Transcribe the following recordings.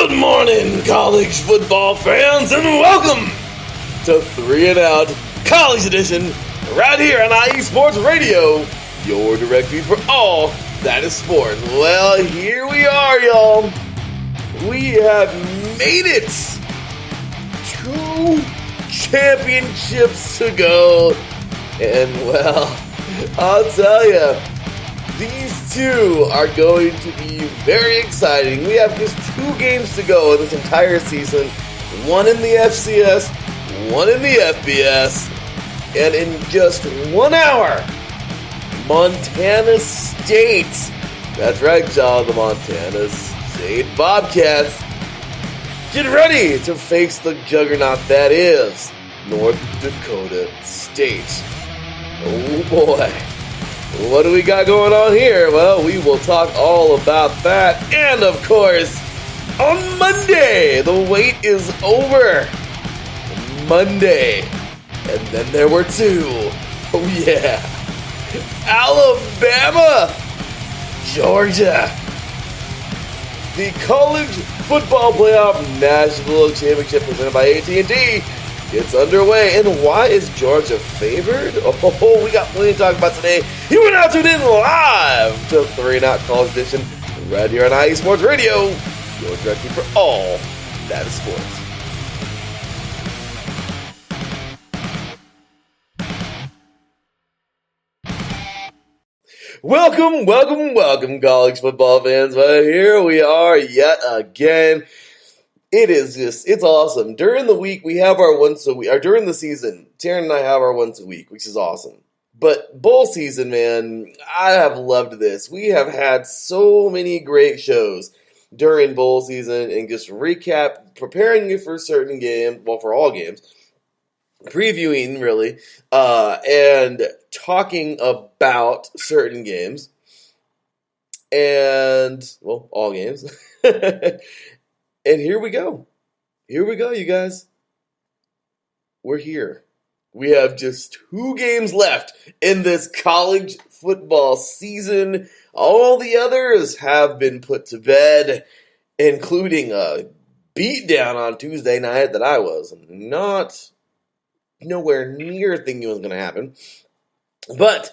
Good morning, college football fans, and welcome to 3 and Out College Edition, right here on IE Sports Radio, your direct feed for all that is sports. Well, here we are, y'all. We have made it. 2 championships to go, and well, I'll tell you, these 2 are going to be very exciting. We have just 2 games to go in this entire season. 1 in the FCS, 1 in the FBS. And in just 1 hour, Montana State, that's right, y'all, the Montana State Bobcats, get ready to face the juggernaut that is North Dakota State. Oh boy. What do we got going on here? Well, we will talk all about that. And, of course, on Monday, the wait is over. Monday. And then there were 2. Oh, yeah. Alabama. Georgia. The College Football Playoff National Championship presented by AT&T gets underway. And why is Georgia favored? Oh, we got plenty to talk about today. You are now tuned in live to 3 and Out College Edition right here on IE Sports Radio, your direct feed for all that is sports. Welcome, college football fans. Well, here we are yet again. It's awesome. During the week, we have our once a week, or during the season, Teran and I have our once a week, which is awesome. But bowl season, man, I have loved this. We have had so many great shows during bowl season and just preparing you for certain games, well, for all games, previewing, really, and talking about certain games, and, well, all games. And here we go. Here we go, you guys. We're here. We have just 2 games left in this college football season. All the others have been put to bed, including a beatdown on Tuesday night that I was nowhere near thinking was going to happen. But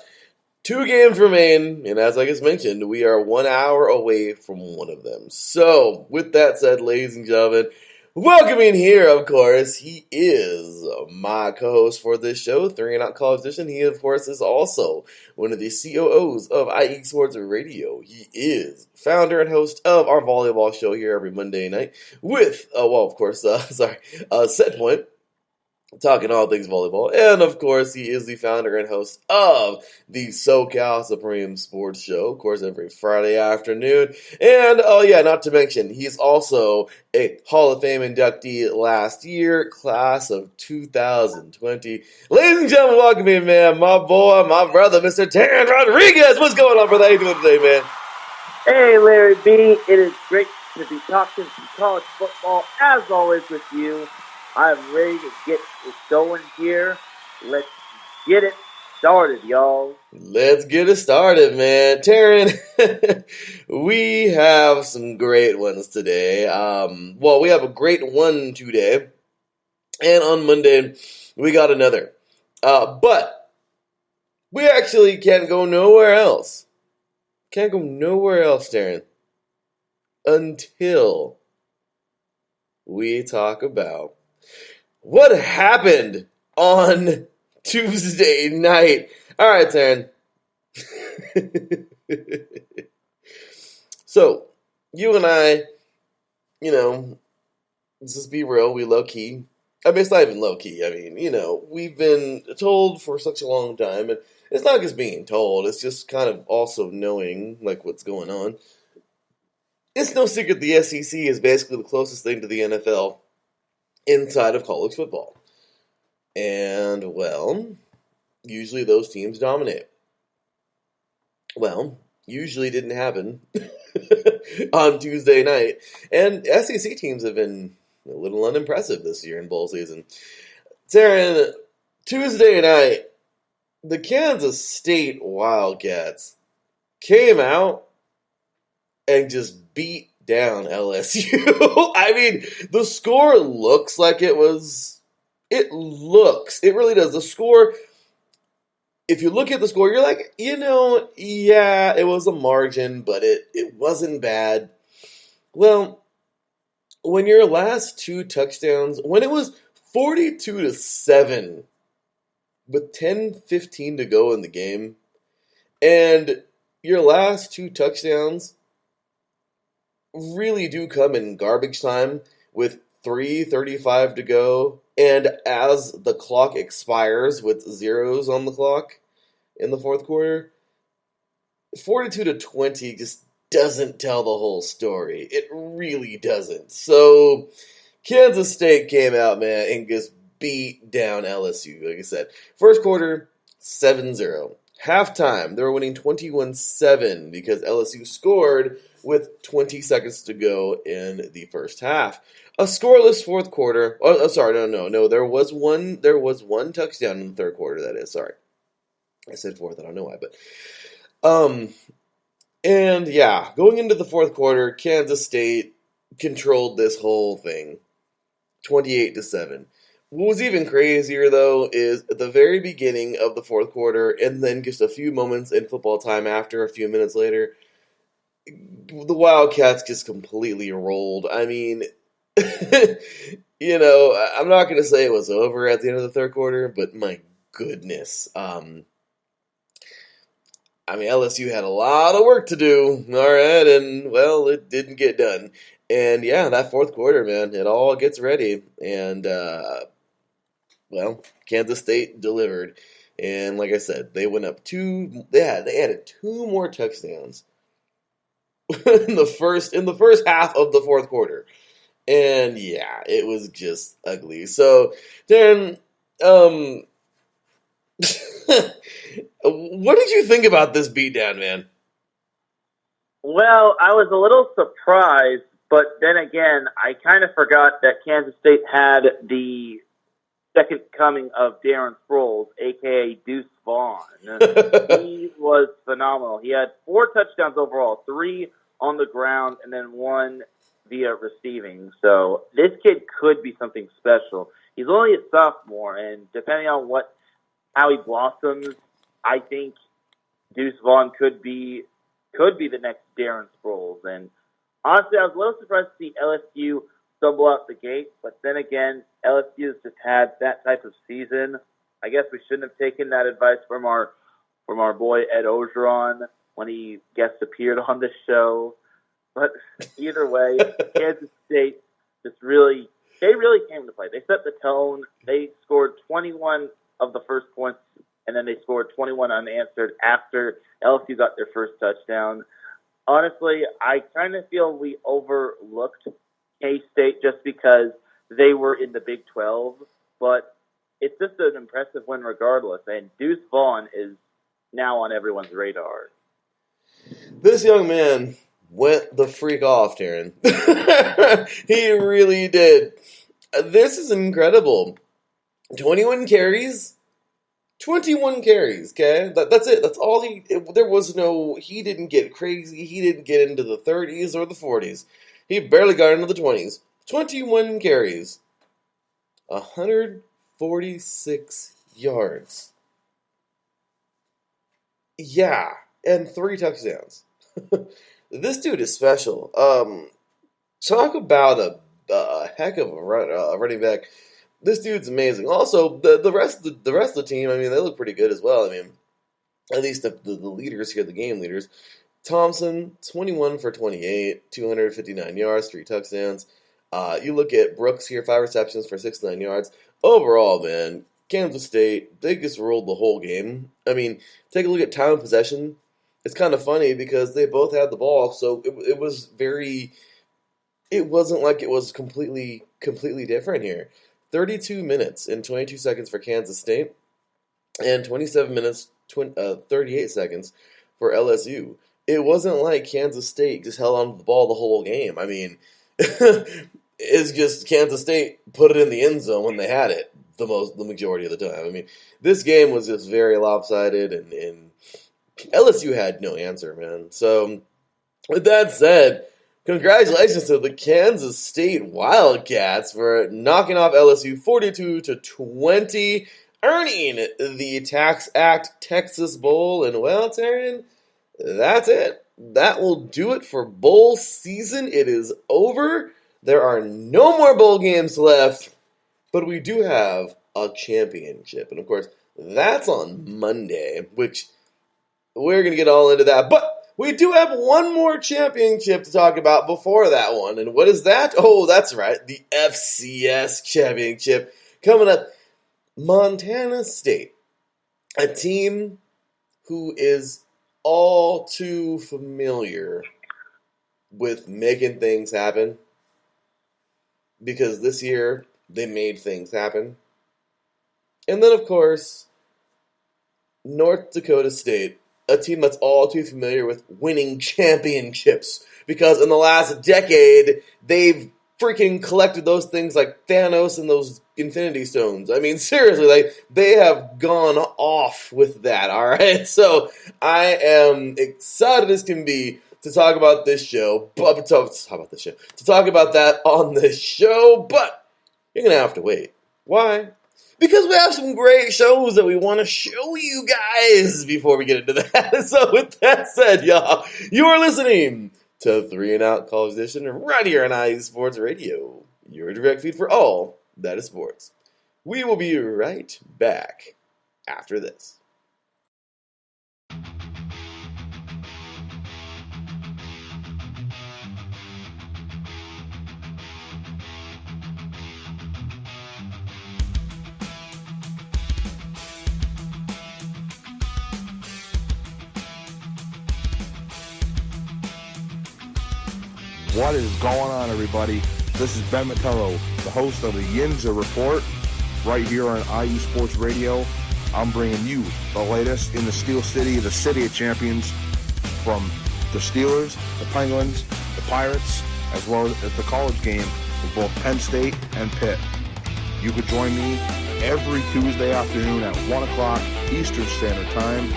2 games remain, and as I just mentioned, we are 1 hour away from one of them. So, with that said, ladies and gentlemen, welcoming here, of course, he is my co-host for this show, 3 and Out College Edition. He, of course, is also one of the COOs of IE Sports Radio. He is founder and host of our volleyball show here every Monday night with, Set Point, talking all things volleyball. And, of course, he is the founder and host of the SoCal Supreme Sports Show, of course, every Friday afternoon. And, not to mention, he's also a Hall of Fame inductee last year, class of 2020. Ladies and gentlemen, welcome in, man, my boy, my brother, Mr. Teran Rodriguez. What's going on, brother? How you doing today, man? Hey, Larry B. It is great to be talking some college football, as always, with you. I'm ready to get it going here. Let's get it started, y'all. Let's get it started, man. Teran, we have some great ones today. We have a great one today. And on Monday, we got another. But we actually can't go nowhere else. Can't go nowhere else, Teran, until we talk about what happened on Tuesday night. All right, Teran. So, you and I, let's just be real, we low-key. I mean, it's not even low-key. I mean, we've been told for such a long time, and it's not just being told, it's just kind of also knowing, what's going on. It's no secret the SEC is basically the closest thing to the NFL inside of college football. And, well, usually those teams dominate. Well, usually didn't happen on Tuesday night. And SEC teams have been a little unimpressive this year in bowl season. Teran, Tuesday night, the Kansas State Wildcats came out and just beat down LSU. I mean, the score looks like it was. It really does. The score, if you look at the score, you're like, yeah, it was a margin, but it wasn't bad. Well, when your last two touchdowns, when it was 42-7 with 10:15 to go in the game, and your last two touchdowns really do come in garbage time with 3:35 to go, and as the clock expires with zeros on the clock in the fourth quarter, 42-20 just doesn't tell the whole story. It really doesn't. So Kansas State came out, man, and just beat down LSU. Like I said, first quarter 7-0. Halftime, they were winning 21-7 because LSU scored with 20 seconds to go in the first half. A scoreless fourth quarter. Oh, sorry, no. There was one touchdown in the third quarter. That is, sorry, I said fourth. I don't know why, but and yeah, going into the fourth quarter, Kansas State controlled this whole thing, 28-7. What was even crazier, though, is at the very beginning of the fourth quarter, and then just a few moments in football time after, a few minutes later, the Wildcats just completely rolled. I mean, I'm not going to say it was over at the end of the third quarter, but my goodness. LSU had a lot of work to do, all right, and, well, it didn't get done. And, yeah, that fourth quarter, man, it all gets ready, and, Kansas State delivered, and like I said, they went up they added two more touchdowns in the first half of the fourth quarter, and yeah, it was just ugly. So, Darren, what did you think about this beatdown, man? Well, I was a little surprised, but then again, I kind of forgot that Kansas State had the second coming of Darren Sproles, a.k.a. Deuce Vaughn. He was phenomenal. He had 4 touchdowns overall, 3 on the ground, and then 1 via receiving. So this kid could be something special. He's only a sophomore, and depending on how he blossoms, I think Deuce Vaughn could be the next Darren Sproles. And honestly, I was a little surprised to see LSU stumble out the gate, but then again, LSU has just had that type of season. I guess we shouldn't have taken that advice from our boy Ed Ogeron when he guest appeared on the show. But either way, Kansas State they really came to play. They set the tone. They scored 21 of the first points, and then they scored 21 unanswered after LSU got their first touchdown. Honestly, I kind of feel we overlooked K-State just because they were in the Big 12, but it's just an impressive win regardless, and Deuce Vaughn is now on everyone's radar. This young man went the freak off, Teran. He really did. This is incredible. 21 carries, okay? That's it. That's all he didn't get crazy. He didn't get into the 30s or the 40s. He barely got into the 20s. 21 carries. 146 yards. Yeah, and 3 touchdowns. This dude is special. Talk about a heck of a running back. This dude's amazing. Also, the rest of the team, they look pretty good as well. At least the leaders here, the game leaders. Thompson, 21 for 28, 259 yards, 3 touchdowns. You look at Brooks here, 5 receptions for 69 yards. Overall, man, Kansas State, they just rolled the whole game. Take a look at time of possession. It's kind of funny because they both had the ball, so it wasn't like it was completely different here. 32 minutes and 22 seconds for Kansas State, and 27 minutes, 38 seconds for LSU. It wasn't like Kansas State just held on to the ball the whole game. It's just Kansas State put it in the end zone when they had it the majority of the time. This game was just very lopsided, and LSU had no answer, man. So, with that said, Congratulations to the Kansas State Wildcats for knocking off LSU 42-20, earning the Tax Act Texas Bowl. And well, Teran, that's it. That will do it for bowl season. It is over. There are no more bowl games left, but we do have a championship. And of course, that's on Monday, which we're going to get all into that. But we do have one more championship to talk about before that one. And what is that? Oh, that's right. The FCS Championship coming up. Montana State, a team who is all too familiar with making things happen, because this year they made things happen. And then, of course, North Dakota State, a team that's all too familiar with winning championships, because in the last decade, they've freaking collected those things like Thanos and those Infinity Stones. I mean, seriously, like, they have gone off with that, all right? So I am excited as can be to talk about this show, to talk about that on this show, but you're going to have to wait. Why? Because we have some great shows that we want to show you guys before we get into that. So with that said, y'all, you are listening to 3 and Out College Edition right here on IE Sports Radio, your direct feed for all that is sports. We will be right back after this. What is going on, everybody? This is Ben Mattello, the host of the Yinza Report, right here on IE Sports Radio. I'm bringing you the latest in the Steel City, the City of Champions, from the Steelers, the Penguins, the Pirates, as well as the college game with both Penn State and Pitt. You could join me every Tuesday afternoon at 1 o'clock Eastern Standard Time,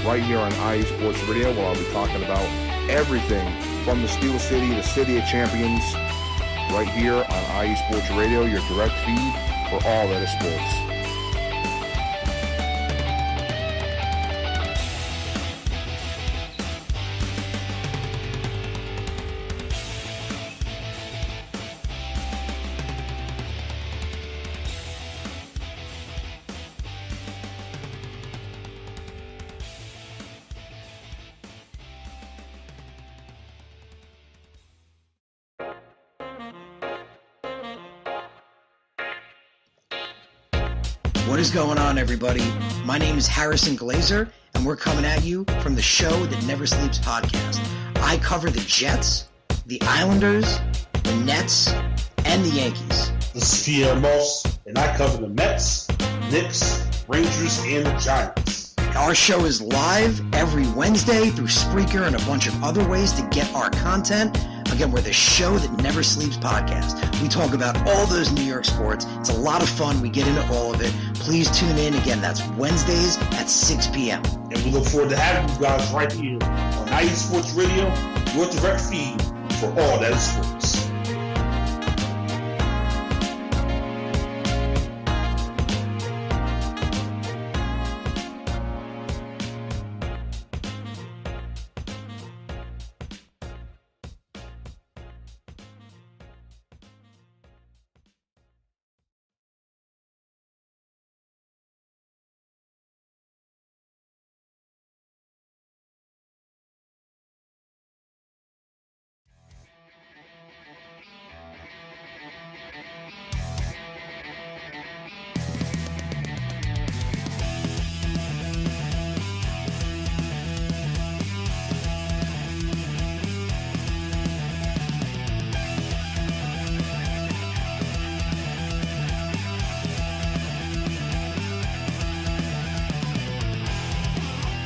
right here on IE Sports Radio, where I'll be talking about everything from the Steel City, the City of Champions, right here on IE Sports Radio, your direct feed for all that is sports. What is going on, everybody? My name is Harrison Glazer, and we're coming at you from the Show That Never Sleeps podcast. I cover the Jets, the Islanders, the Nets, and the Yankees. This is Pierre Moss, and I cover the Mets, Knicks, Rangers, and the Giants. Our show is live every Wednesday through Spreaker and a bunch of other ways to get our content. Again, we're the Show That Never Sleeps podcast. We talk about all those New York sports. It's a lot of fun. We get into all of it. Please tune in. Again, that's Wednesdays at 6 p.m. And we look forward to having you guys right here on IE Sports Radio, your direct feed for all that is sports.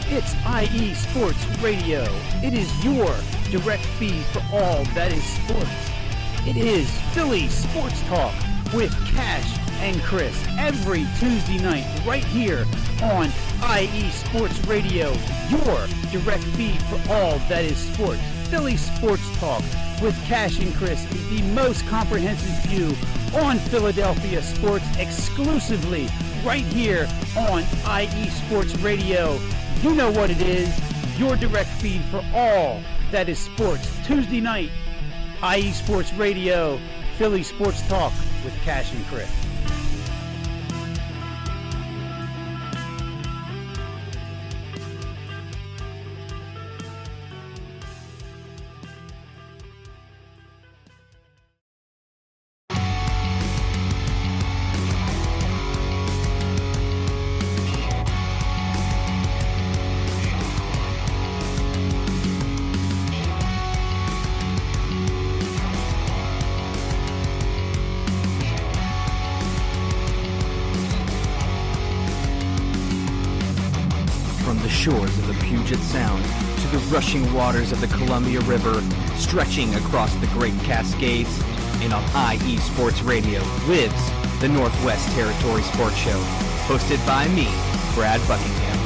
It's IE Sports Radio. It is your direct feed for all that is sports. It is Philly Sports Talk with Cash and Chris every Tuesday night right here on IE Sports Radio, your direct feed for all that is sports. Philly Sports Talk with Cash and Chris is the most comprehensive view on Philadelphia sports exclusively right here on IE Sports Radio. You know what it is, your direct feed for all that is sports. Tuesday night, IE Sports Radio, Philly Sports Talk with Cash and Chris. Shores of the Puget Sound to the rushing waters of the Columbia River, stretching across the Great Cascades, and on IE Sports Radio lives the Northwest Territory Sports Show, hosted by me, Brad Buckingham.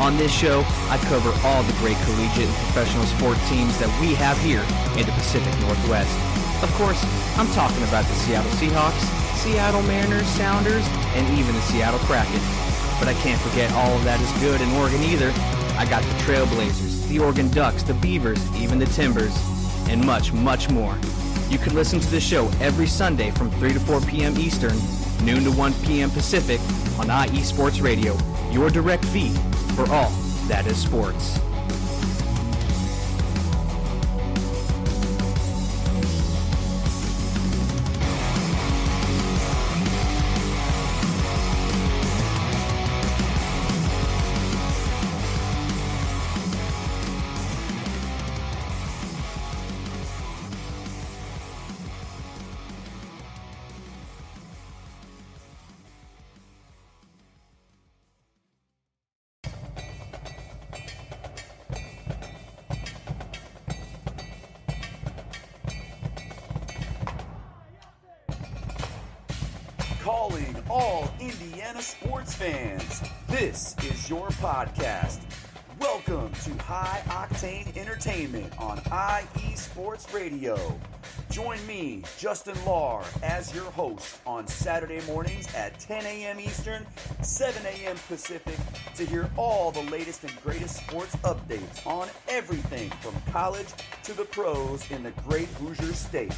On this show, I cover all the great collegiate and professional sport teams that we have here in the Pacific Northwest. Of course, I'm talking about the Seattle Seahawks, Seattle Mariners, Sounders, and even the Seattle Kraken. But I can't forget all of that is good in Oregon either. I got the Trailblazers, the Oregon Ducks, the Beavers, even the Timbers, and much, much more. You can listen to the show every Sunday from 3 to 4 p.m. Eastern, noon to 1 p.m. Pacific on IE Sports Radio, your direct feed for all that is sports. Calling all Indiana sports fans, this is your podcast. Welcome to High Octane Entertainment on IE Sports Radio. Join me, Justin Lahr, as your host on Saturday mornings at 10 a.m. Eastern, 7 a.m. Pacific to hear all the latest and greatest sports updates on everything from college to the pros in the great Hoosier state.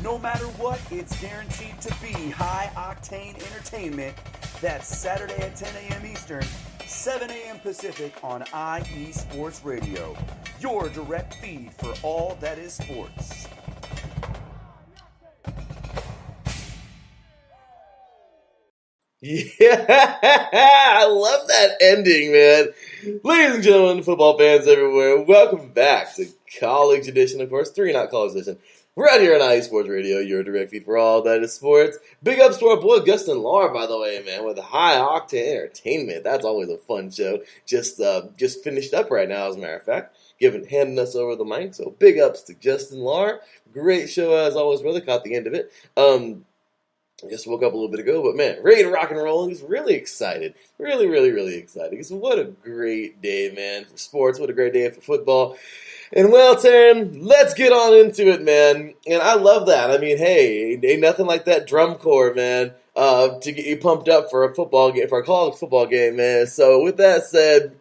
No matter what, it's guaranteed to be high-octane entertainment. That's Saturday at 10 a.m. Eastern, 7 a.m. Pacific on IE Sports Radio, your direct feed for all that is sports. Yeah, I love that ending, man. Ladies and gentlemen, football fans everywhere, welcome back to College Edition, of course, 3 not College Edition. We're out here on IE Sports Radio, your direct feed for all that is sports. Big ups to our boy Justin Lahr, by the way, man, with High Octane Entertainment. That's always a fun show. Just finished up right now, as a matter of fact, handing us over the mic. So big ups to Justin Lahr. Great show as always, brother. Caught the end of it. I just woke up a little bit ago, but man, ready to rock and roll. He's really excited. Really, really, really excited. Because what a great day, man, for sports. What a great day for football. And well, Teran, let's get on into it, man. And I love that. I mean, hey, ain't nothing like that drum corps, man, to get you pumped up for a football game, for a college football game, man. So with that said,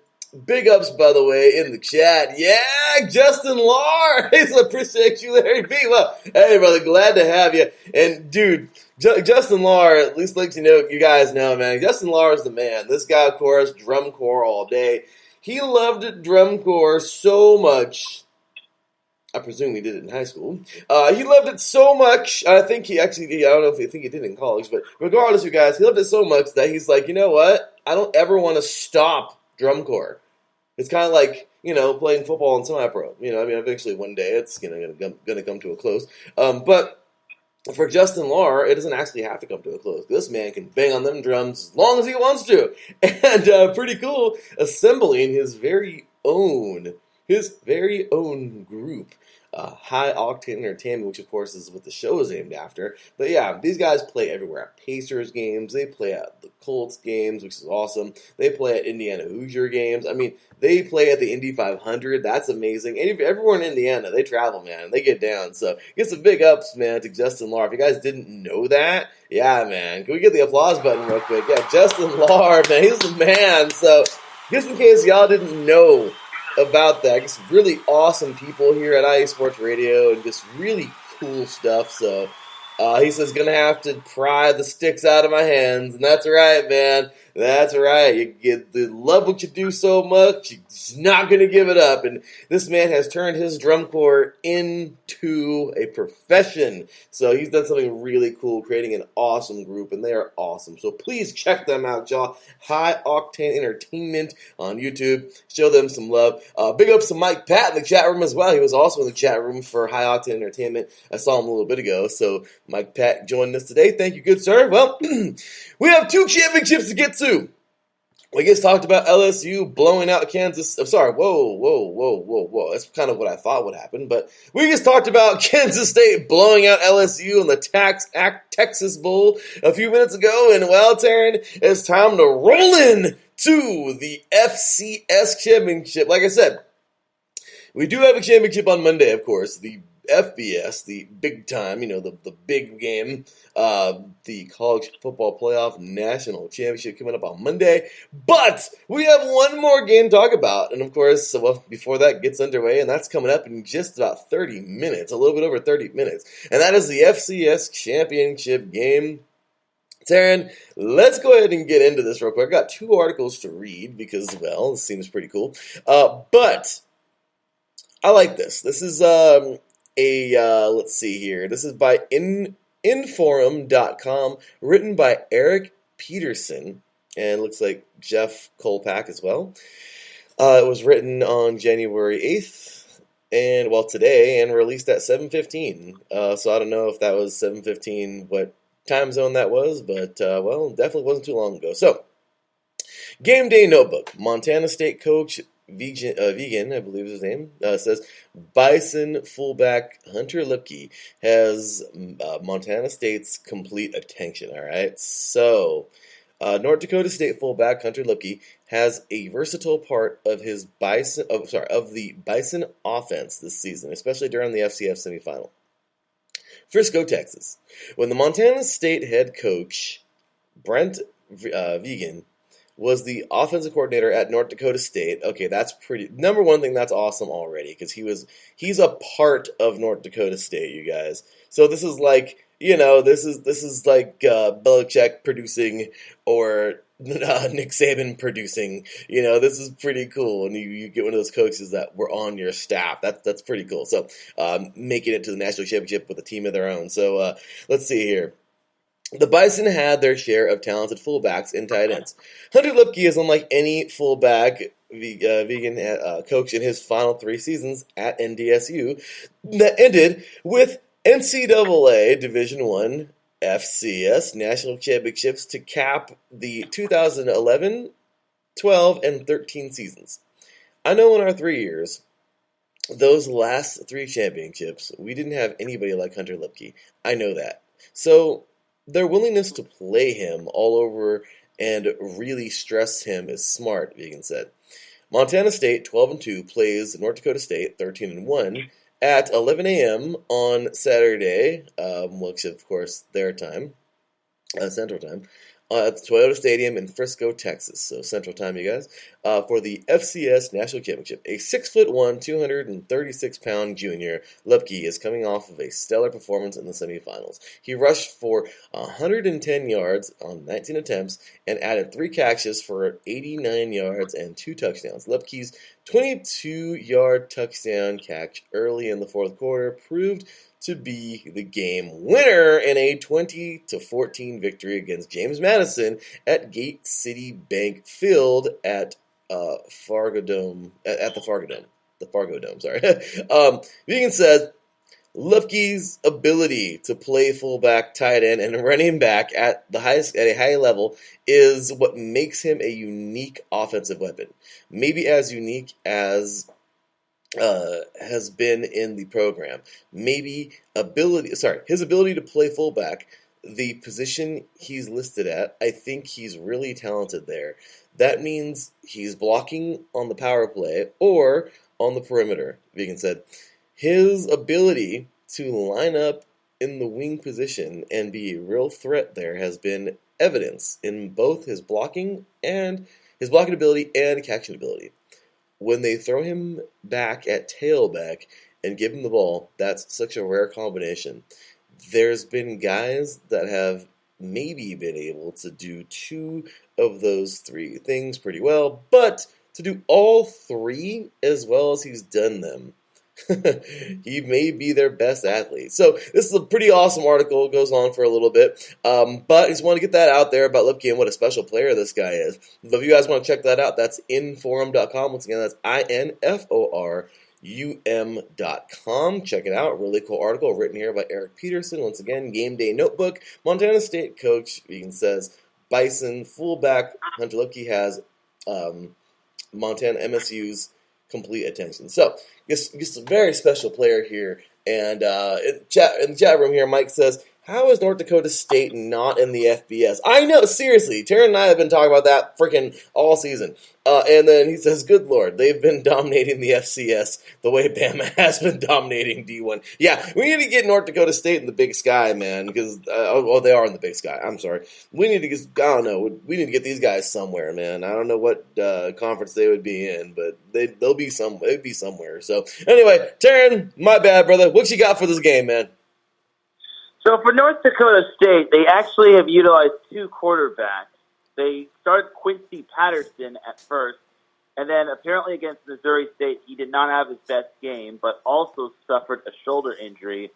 big ups, by the way, in the chat. Yeah, Justin Lahr. I appreciate you, Larry B. Well, hey, brother, glad to have you. And, dude, Justin Lahr, at least let you guys know, man, Justin Lahr is the man. This guy, of course, drum corps all day. He loved drum corps so much. I presume he did it in high school. He loved it so much. I think he actually, I don't know if he did it in college, but regardless, you guys, he loved it so much that he's like, you know what? I don't ever want to stop drum corps. It's kind of like, playing football in semi-pro. Eventually one day it's going to come to a close. But for Justin Lahr, it doesn't actually have to come to a close. This man can bang on them drums as long as he wants to. And pretty cool, assembling his very own his very own group. High Octane Entertainment, which of course is what the show is named after. But yeah, these guys play everywhere. At Pacers games, they play at the Colts games, which is awesome. They play at Indiana Hoosier games. I mean, they play at the Indy 500. That's amazing. And everyone in Indiana, they travel, man. They get down. So get some big ups, man, to Justin Lahr. If you guys didn't know that, yeah, man. Can we get the applause button real quick? Yeah, Justin Lahr, man, he's the man. So just in case y'all didn't know about that, just really awesome people here at IE Sports Radio and just really cool stuff. So he says, gonna have to pry the sticks out of my hands, and that's right, man. That's right. You love what you do so much, you're just not going to give it up. And this man has turned his drum corps into a profession. So he's done something really cool, creating an awesome group, and they are awesome. So please check them out, y'all. High Octane Entertainment on YouTube. Show them some love. Big ups to Mike Pat in the chat room as well. He was also in the chat room for High Octane Entertainment. I saw him a little bit ago. So Mike Pat joined us today. Thank you, good sir. Well, we have 2 championships to get to. We just talked about LSU blowing out Kansas. I'm sorry. Whoa. That's kind of what I thought would happen. But we just talked about Kansas State blowing out LSU in the Texas Bowl a few minutes ago. And, well, Teran, it's time to roll in to the FCS Championship. Like I said, we do have a championship on Monday, of course. The FBS, the big time, the big game, the College Football Playoff National Championship coming up on Monday. But we have one more game to talk about. And of course, before that gets underway, and that's coming up in just about 30 minutes, a little bit over 30 minutes. And that is the FCS Championship game. Teran, let's go ahead and get into this real quick. I got 2 articles to read because, well, it seems pretty cool. But I like this. This is let's see here. This is by Inforum.com, written by Eric Peterson, and looks like Jeff Kolpak as well. It was written on January 8th, and today, and released at 7:15. So I don't know if that was 7:15, what time zone that was, but definitely wasn't too long ago. So, Game Day Notebook. Montana State coach Vegan, I believe is his name, says Bison fullback Hunter Lipke has Montana State's complete attention. All right, so North Dakota State fullback Hunter Lipke has a versatile part of his the Bison offense this season, especially during the FCS semifinal. Frisco, Texas. When the Montana State head coach Brent Vegan was the offensive coordinator at North Dakota State. Okay, that's pretty. Number one thing, that's awesome already because he's a part of North Dakota State, you guys. So this is like this is like Belichick producing or Nick Saban producing. This is pretty cool, and you get one of those coaches that were on your staff. That's pretty cool. So making it to the national championship with a team of their own. So let's see here. The Bison had their share of talented fullbacks and tight ends. Hunter Lipke is unlike any fullback Vegan coach in his final 3 seasons at NDSU that ended with NCAA Division I FCS National Championships to cap the 2011, 12, and 13 seasons. I know in our 3 years, those last 3 championships, we didn't have anybody like Hunter Lipke. I know that. So their willingness to play him all over and really stress him is smart, Vegan said. Montana State, 12-2, plays North Dakota State, 13-1, at 11 a.m. on Saturday, which of course their time, Central Time, at the Toyota Stadium in Frisco, Texas. So Central Time, you guys, for the FCS National Championship. A 6'1", 236-pound junior, Lipke is coming off of a stellar performance in the semifinals. He rushed for 110 yards on 19 attempts and added 3 catches for 89 yards and 2 touchdowns. Lipke's 22-yard touchdown catch early in the fourth quarter proved to be the game winner in a 20-14 victory against James Madison at Gate City Bank Field at Fargo Dome. At the Fargo Dome. The Fargo Dome, sorry. Vegan said, Lipke's ability to play fullback, tight end, and running back at a high level is what makes him a unique offensive weapon. Maybe as unique as has been in the program. His ability to play fullback, the position he's listed at, I think he's really talented there. That means he's blocking on the power play or on the perimeter, Vegan said. His ability to line up in the wing position and be a real threat there has been evidence in both his blocking ability and catching ability. When they throw him back at tailback and give him the ball, that's such a rare combination. There's been guys that have maybe been able to do two of those three things pretty well, but to do all three as well as he's done them, he may be their best athlete. So this is a pretty awesome article. It goes on for a little bit. But I just want to get that out there about Lipke and what a special player this guy is. But if you guys want to check that out, that's inforum.com. Once again, that's INFORUM.com. Check it out. Really cool article written here by Eric Peterson. Once again, Game Day Notebook. Montana State coach, Vegan says, Bison fullback Hunter Lipke has Montana MSU's complete attention. So, just a very special player here. And in the chat room here, Mike says, how is North Dakota State not in the FBS? I know, seriously. Teran and I have been talking about that freaking all season. And then he says, good Lord, they've been dominating the FCS the way Bama has been dominating D1. Yeah, we need to get North Dakota State in the Big Sky, man, because, they are in the Big Sky. I'm sorry. We need to get, I don't know, we need to get these guys somewhere, man. I don't know what conference they would be in, but they'd be somewhere. So, anyway, Teran, my bad, brother. What you got for this game, man? So for North Dakota State, they actually have utilized two quarterbacks. They started Quincy Patterson at first, and then apparently against Missouri State, he did not have his best game, but also suffered a shoulder injury.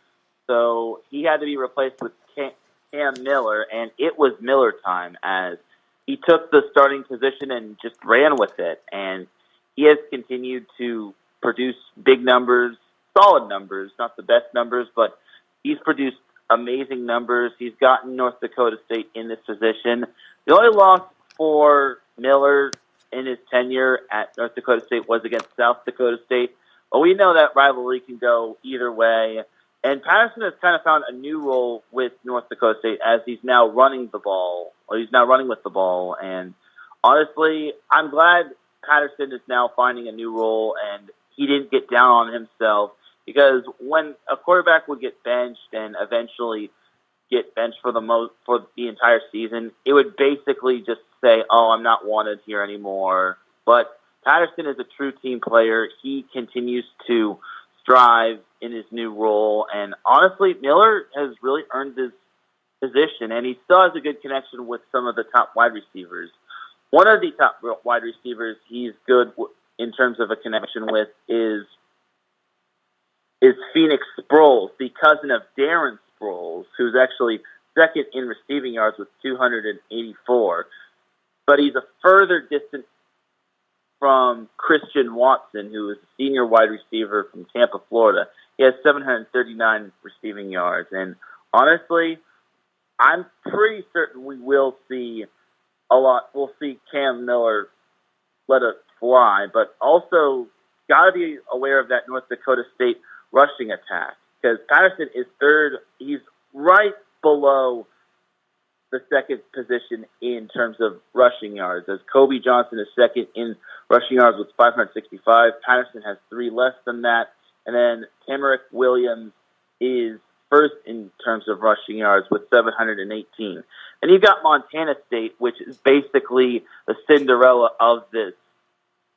So he had to be replaced with Cam Miller, and it was Miller time as he took the starting position and just ran with it. And he has continued to produce big numbers, solid numbers, not the best numbers, but he's produced amazing numbers. He's gotten North Dakota State in this position. The only loss for Miller in his tenure at North Dakota State was against South Dakota State. But we know that rivalry can go either way. And Patterson has kind of found a new role with North Dakota State as he's now running the ball, or he's now running with the ball. And honestly, I'm glad Patterson is now finding a new role and he didn't get down on himself. Because when a quarterback would get benched and eventually get benched for the entire season, it would basically just say, "Oh, I'm not wanted here anymore." But Patterson is a true team player. He continues to strive in his new role, and honestly, Miller has really earned his position, and he still has a good connection with some of the top wide receivers. One of the top wide receivers he's good in terms of a connection with is Phoenix Sproles, the cousin of Darren Sproles, who's actually second in receiving yards with 284. But he's a further distance from Christian Watson, who is a senior wide receiver from Tampa, Florida. He has 739 receiving yards. And honestly, I'm pretty certain we will see a lot. We'll see Cam Miller let it fly, but also got to be aware of that North Dakota State rushing attack, because Patterson is third. He's right below the second position in terms of rushing yards, as Kobe Johnson is second in rushing yards with 565. Patterson has 3 less than that. And then Tamarick Williams is first in terms of rushing yards with 718. And you've got Montana State, which is basically the Cinderella of this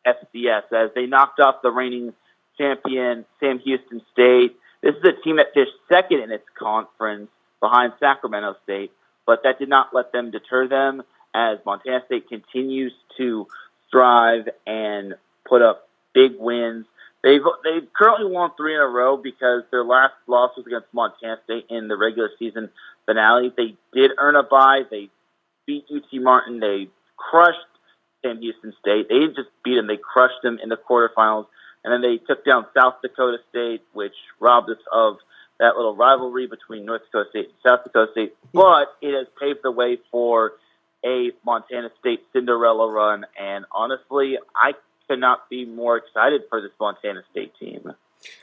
FCS, as they knocked off the reigning champion, Sam Houston State. This is a team that finished second in its conference behind Sacramento State, but that did not let them deter them as Montana State continues to strive and put up big wins. They've currently won 3 in a row because their last loss was against Montana State in the regular season finale. They did earn a bye. They beat UT Martin. They crushed Sam Houston State. They didn't just beat them. They crushed them in the quarterfinals. And then they took down South Dakota State, which robbed us of that little rivalry between North Dakota State and South Dakota State. But it has paved the way for a Montana State Cinderella run. And honestly, I could not be more excited for this Montana State team.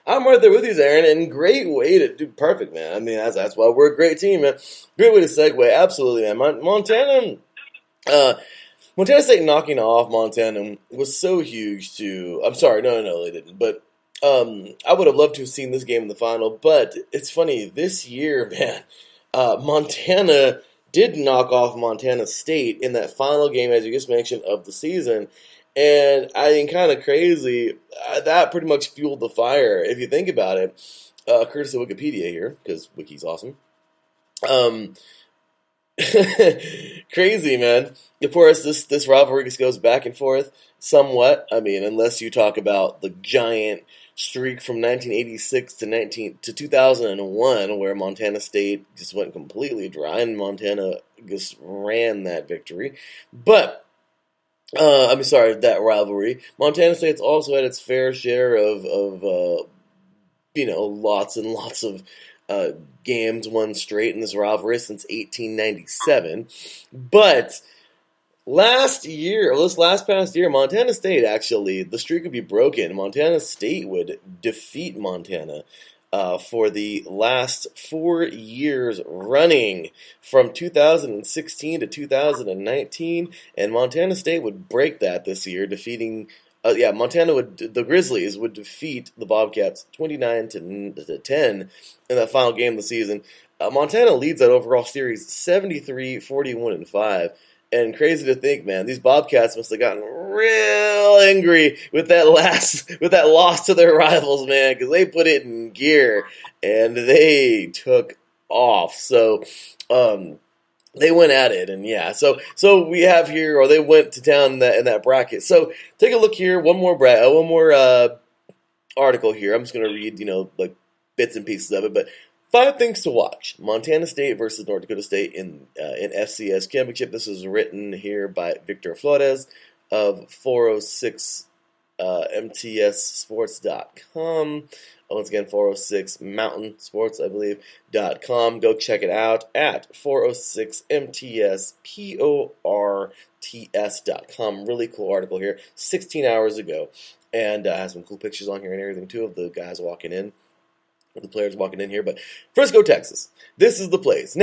I'm right there with you, Aaron, and great way to do perfect, man. I mean, that's why we're a great team, man. Great way to segue, absolutely, man. Montana State knocking off Montana was so huge to. I'm sorry, no, they didn't. But I would have loved to have seen this game in the final. But it's funny, this year, man, Montana did knock off Montana State in that final game, as you just mentioned, of the season. And I think kind of crazy, that pretty much fueled the fire, if you think about it, courtesy of Wikipedia here, because Wiki's awesome. Crazy, man. Of course, this rivalry just goes back and forth somewhat. I mean, unless you talk about the giant streak from 1986 to 2001, where Montana State just went completely dry, and Montana just ran that victory. But that rivalry. Montana State's also had its fair share of lots and lots of games won straight in this rivalry since 1897. But last past year, Montana State actually, the streak would be broken. Montana State would defeat Montana for the last 4 years running, from 2016 to 2019, and Montana State would break that this year, defeating. The Grizzlies would defeat the Bobcats 29 to 10 in that final game of the season. Montana leads that overall series 73-41-5. And crazy to think, man, these Bobcats must have gotten real angry with that loss to their rivals, man, because they put it in gear and they took off. So, they went at it, and yeah. So we have here, or they went to town in that bracket. So take a look here. One more article here. I'm just gonna read, bits and pieces of it, but 5 things to watch: Montana State versus North Dakota State in FCS Championship. This is written here by Victor Flores of 406mtssports.com. Once again, 406 Mountain Sports, I believe, .com. Go check it out at 406mtsports.com. Really cool article here, 16 hours ago. And has some cool pictures on here and everything, too, of the guys walking in, the players walking in here. But Frisco, Texas. This is the place.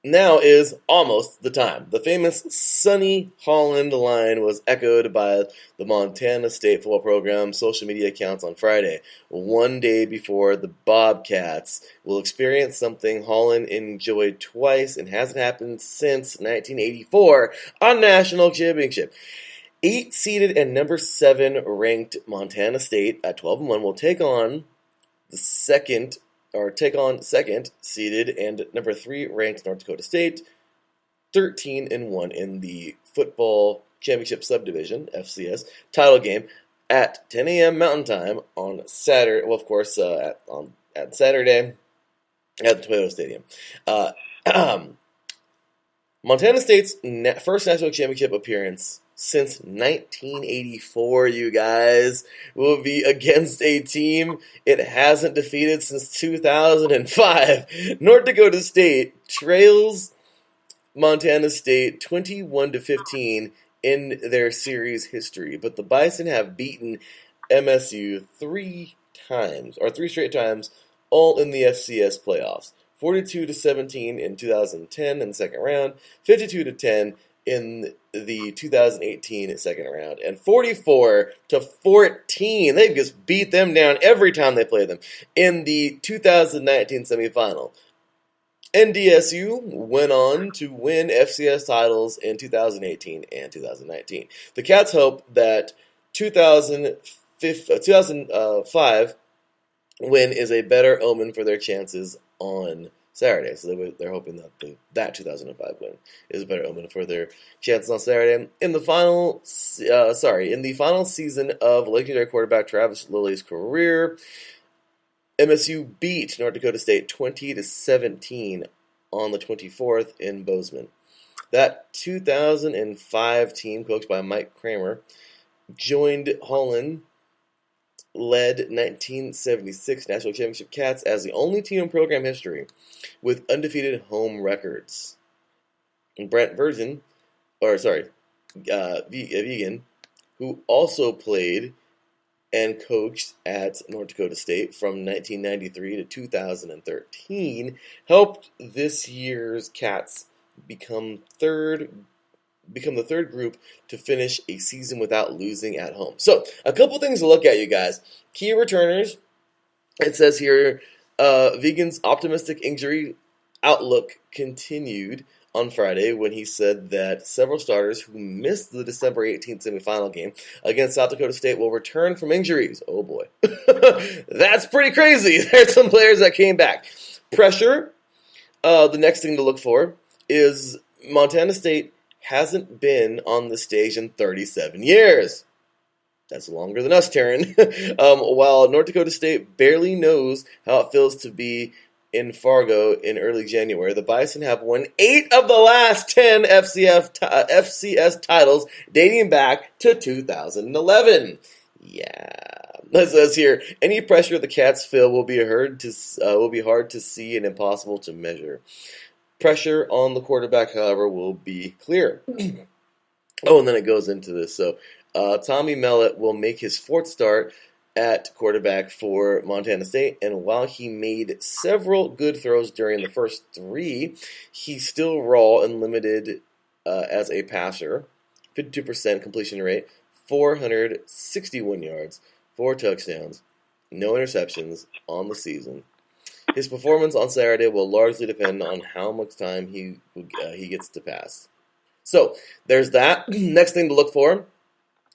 Now is almost the time. The famous Sonny Holland line was echoed by the Montana State football program social media accounts on Friday, one day before the Bobcats will experience something Holland enjoyed twice and hasn't happened since 1984, a national championship. 8-seeded and number 7 ranked Montana State at 12-1 will take on second seeded and number 3 ranked North Dakota State, 13-1 in the football championship subdivision (FCS) title game at 10 a.m. Mountain Time on Saturday. Well, of course, at Saturday at the Toyota Stadium. Montana State's first national championship appearance since 1984, you guys, will be against a team it hasn't defeated since 2005. North Dakota State trails Montana State 21-15 in their series history, but the Bison have beaten MSU 3 straight times, all in the FCS playoffs. 42-17 in 2010 in the second round, 52-10 in the 2018 second round, and 44-14. They've just beat them down every time they play them in the 2019 semifinal. NDSU went on to win FCS titles in 2018 and 2019. The Cats hope that 2005 win is a better omen for their chances on Saturday. So they're hoping that that 2005 win is a better omen for their chances on Saturday. In the final season of legendary quarterback Travis Lilly's career, MSU beat North Dakota State 20-17 on the 24th in Bozeman. That 2005 team, coached by Mike Kramer, joined Holland led 1976 National Championship Cats as the only team in program history with undefeated home records. And Brent Vegan, who also played and coached at North Dakota State from 1993 to 2013, helped this year's Cats become the third group to finish a season without losing at home. So, a couple things to look at, you guys. Key returners, it says here, Vigen's optimistic injury outlook continued on Friday when he said that several starters who missed the December 18th semifinal game against South Dakota State will return from injuries. Oh boy. That's pretty crazy. There's some players that came back. Pressure, the next thing to look for is Montana State hasn't been on the stage in 37 years. That's longer than us, Teran. While North Dakota State barely knows how it feels to be in Fargo in early January, the Bison have won 8 of the last 10 FCS titles dating back to 2011. Yeah. It says here, any pressure the Cats feel will be hard to see and impossible to measure. Pressure on the quarterback, however, will be clear. Oh, and then it goes into this. So, Tommy Mellett will make his 4th start at quarterback for Montana State, and while he made several good throws during the first 3, he's still raw and limited as a passer. 52% completion rate, 461 yards, 4 touchdowns, no interceptions on the season. His performance on Saturday will largely depend on how much time he gets to pass. So, there's that. Next thing to look for,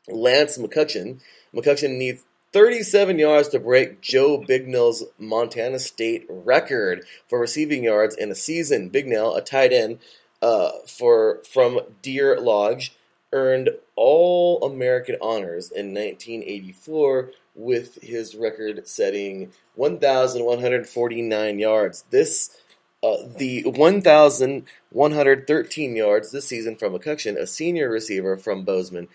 Lance McCutcheon. McCutcheon needs 37 yards to break Joe Bignell's Montana State record for receiving yards in a season. Bignell, a tight end from Deer Lodge, earned All-American honors in 1984 with his record-setting 1,149 yards. The 1,113 yards this season from McCutcheon, a senior receiver from Bozeman,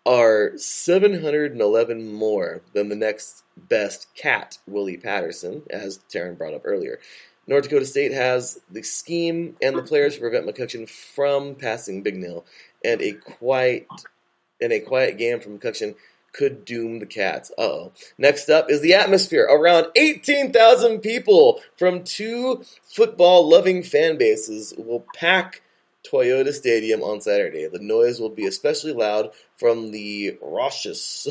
are 711 more than the next best Cat, Willie Patterson, as Teran brought up earlier. North Dakota State has the scheme and the players to prevent McCutcheon from passing Bignell, and a quiet game from McCutcheon could doom the Cats. Next up is the atmosphere. Around 18,000 people from 2 football-loving fan bases will pack Toyota Stadium on Saturday. The noise will be especially loud from the raucous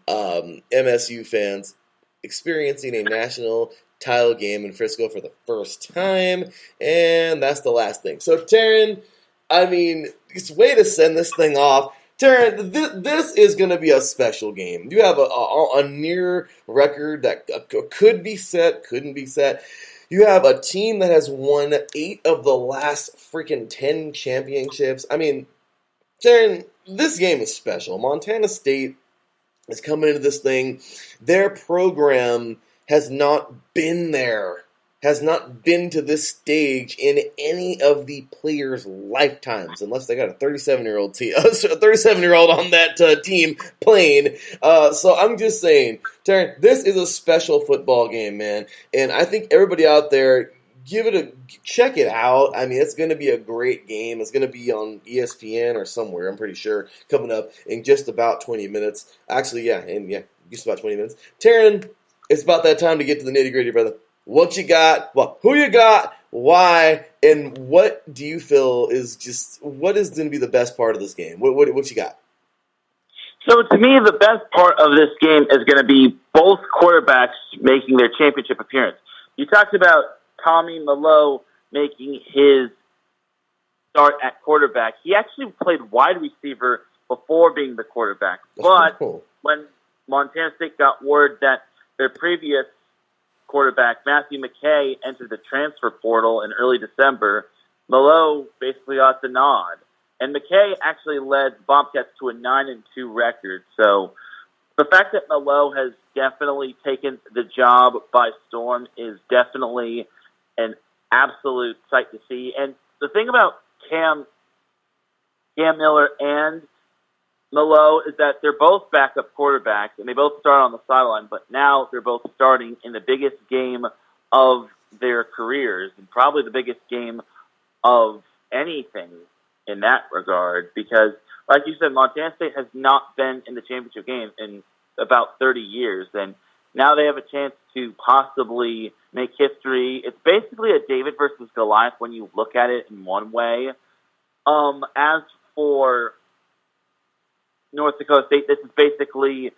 MSU fans experiencing a national title game in Frisco for the first time, and that's the last thing. So, Teran, it's a way to send this thing off. Teran, this is going to be a special game. You have a near record that could be set, couldn't be set. You have a team that has won 8 of the last freaking 10 championships. Teran, this game is special. Montana State is coming into this thing. Their program has not been there, has not been to this stage in any of the players' lifetimes, unless they got a 37-year-old on that team playing. So I'm just saying, Teran, this is a special football game, man. And I think everybody out there, check it out. It's going to be a great game. It's going to be on ESPN or somewhere, I'm pretty sure, coming up in just about 20 minutes. Actually, just about 20 minutes. Teran, it's about that time to get to the nitty-gritty, brother. What you got? Who you got? Why? And what do you feel what is going to be the best part of this game? What you got? So to me, the best part of this game is going to be both quarterbacks making their championship appearance. You talked about Tommy Mellott making his start at quarterback. He actually played wide receiver before being the quarterback. But when Montana State got word that their previous quarterback, Matthew McKay, entered the transfer portal in early December, Mellott basically got the nod. And McKay actually led Bobcats to a 9-2 record. So the fact that Mellott has definitely taken the job by storm is definitely an absolute sight to see. And the thing about Cam Miller and Mellott is that they're both backup quarterbacks, and they both start on the sideline, but now they're both starting in the biggest game of their careers, and probably the biggest game of anything in that regard, because like you said, Montana State has not been in the championship game in about 30 years, and now they have a chance to possibly make history. It's basically a David versus Goliath when you look at it in one way. As for North Dakota State, this is basically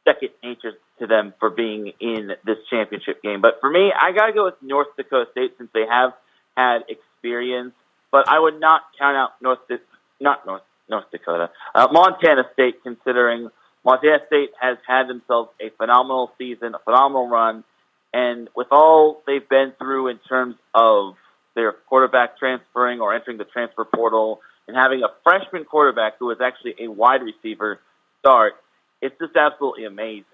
second nature to them for being in this championship game. But for me, I got to go with North Dakota State since they have had experience. But I would not count out Montana State, considering Montana State has had themselves a phenomenal season, a phenomenal run, and with all they've been through in terms of their quarterback transferring or entering the transfer portal and having a freshman quarterback who is actually a wide receiver start, it's just absolutely amazing.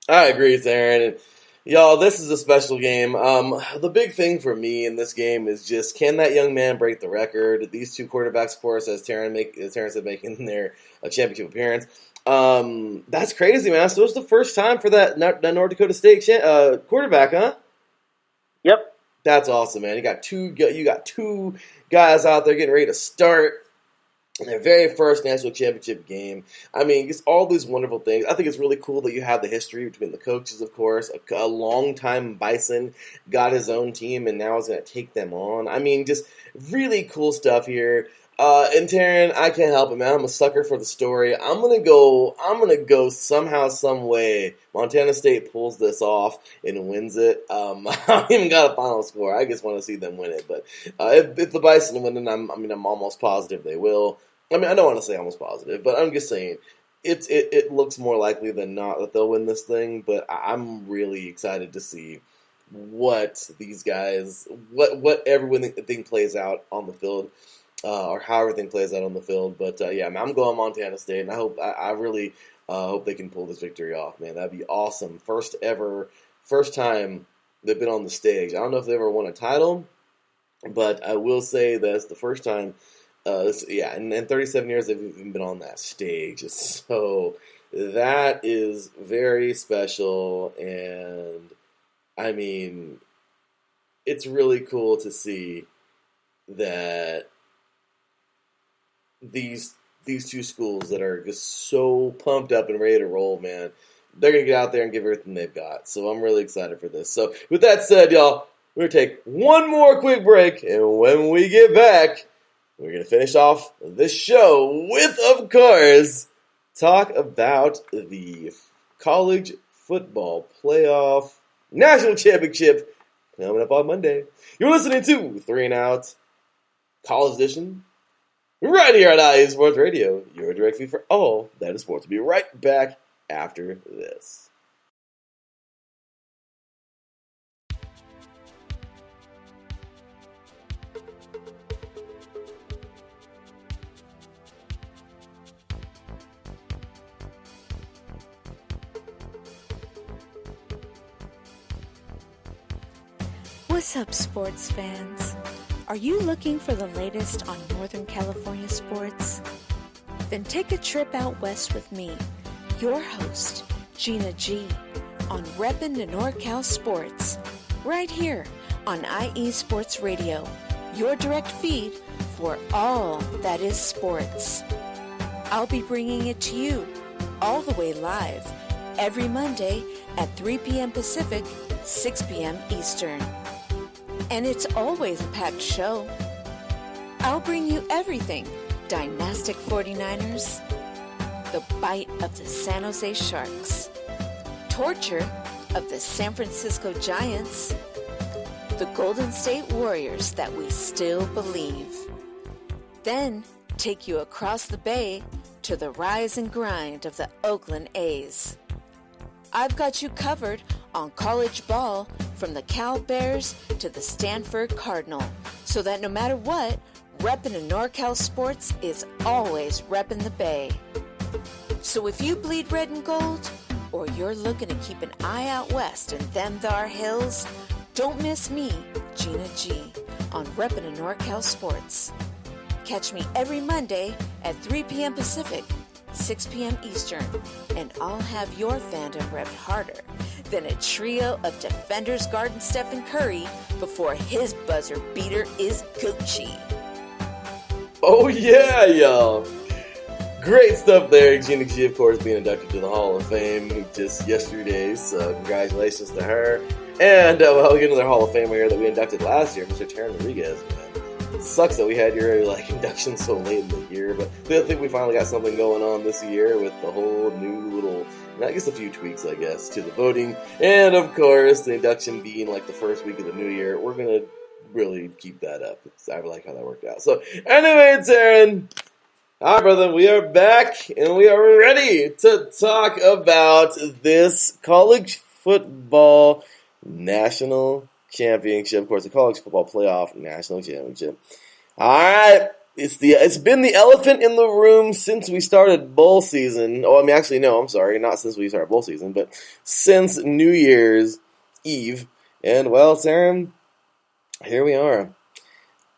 I agree, Teran. And y'all, this is a special game. The big thing for me in this game is just, can that young man break the record? These two quarterbacks, of course, as Teran said, making their championship appearance. That's crazy, man. So it's the first time for that North Dakota State quarterback, huh? Yep. That's awesome, man. You got two guys out there getting ready to start their very first national championship game. I mean, just all these wonderful things. I think it's really cool that you have the history between the coaches, of course. A long-time Bison got his own team and now is going to take them on. I mean, just really cool stuff here. And Teran, I can't help it, man. I'm a sucker for the story. I'm gonna go somehow, some way. Montana State pulls this off and wins it. I don't even got a final score. I just want to see them win it. But if the Bison win it, I'm almost positive they will. I mean, I don't want to say almost positive, but I'm just saying it looks more likely than not that they'll win this thing. But I'm really excited to see what these guys, what everything plays out on the field. Or how everything plays out on the field. But, yeah, I'm going Montana State, and I really hope they can pull this victory off, man. That'd be awesome. First time they've been on the stage. I don't know if they ever won a title, but I will say that's the first time, in 37 years they've even been on that stage. So that is very special, and, I mean, it's really cool to see that these two schools that are just so pumped up and ready to roll, man, they're going to get out there and give everything they've got. So I'm really excited for this. So with that said, y'all, we're going to take one more quick break. And when we get back, we're going to finish off this show with, of course, talk about the College Football Playoff National Championship coming up on Monday. You're listening to 3 and Out College Edition, right here on IE Sports Radio, your direct feed for all that is sports. We'll be right back after this. What's up, sports fans? Are you looking for the latest on Northern California sports? Then take a trip out west with me, your host, Gina G, on Reppin' the NorCal Sports, right here on IE Sports Radio, your direct feed for all that is sports. I'll be bringing it to you all the way live every Monday at 3 p.m. Pacific, 6 p.m. Eastern. And it's always a packed show. I'll bring you everything Dynastic 49ers, the bite of the San Jose Sharks, torture of the San Francisco Giants, the Golden State Warriors that we still believe. Then take you across the bay to the rise and grind of the Oakland A's. I've got you covered on college ball from the Cal Bears to the Stanford Cardinal, so that no matter what, reppin' the NorCal Sports is always reppin' the Bay. So if you bleed red and gold, or you're looking to keep an eye out west in them thar hills, don't miss me, Gina G, on reppin' the NorCal Sports. Catch me every Monday at 3 p.m. Pacific, 6 p.m. Eastern, and I'll have your fandom repped harder than a trio of defenders guarding Stephen Curry before his buzzer beater is Gucci. Oh yeah, y'all. Great stuff there. Gina G, of course, being inducted to the Hall of Fame just yesterday, so congratulations to her. And, we'll get another Hall of Famer here that we inducted last year, Mr. Teran Rodriguez, man. It sucks that we had your, induction so late in the year, but I think we finally got something going on this year with the whole new little, I guess a few tweaks, I guess, to the voting. And, of course, the induction being, the first week of the new year, we're gonna really keep that up. I like how that worked out. So, anyway, Teran, hi, brother. We are back, and we are ready to talk about this college football national championship. Of course, the college football playoff national championship. All right. It's been the elephant in the room since we started bowl season. Oh, actually, no, I'm sorry. Not since we started bowl season, but since New Year's Eve. And, well, Teran, here we are.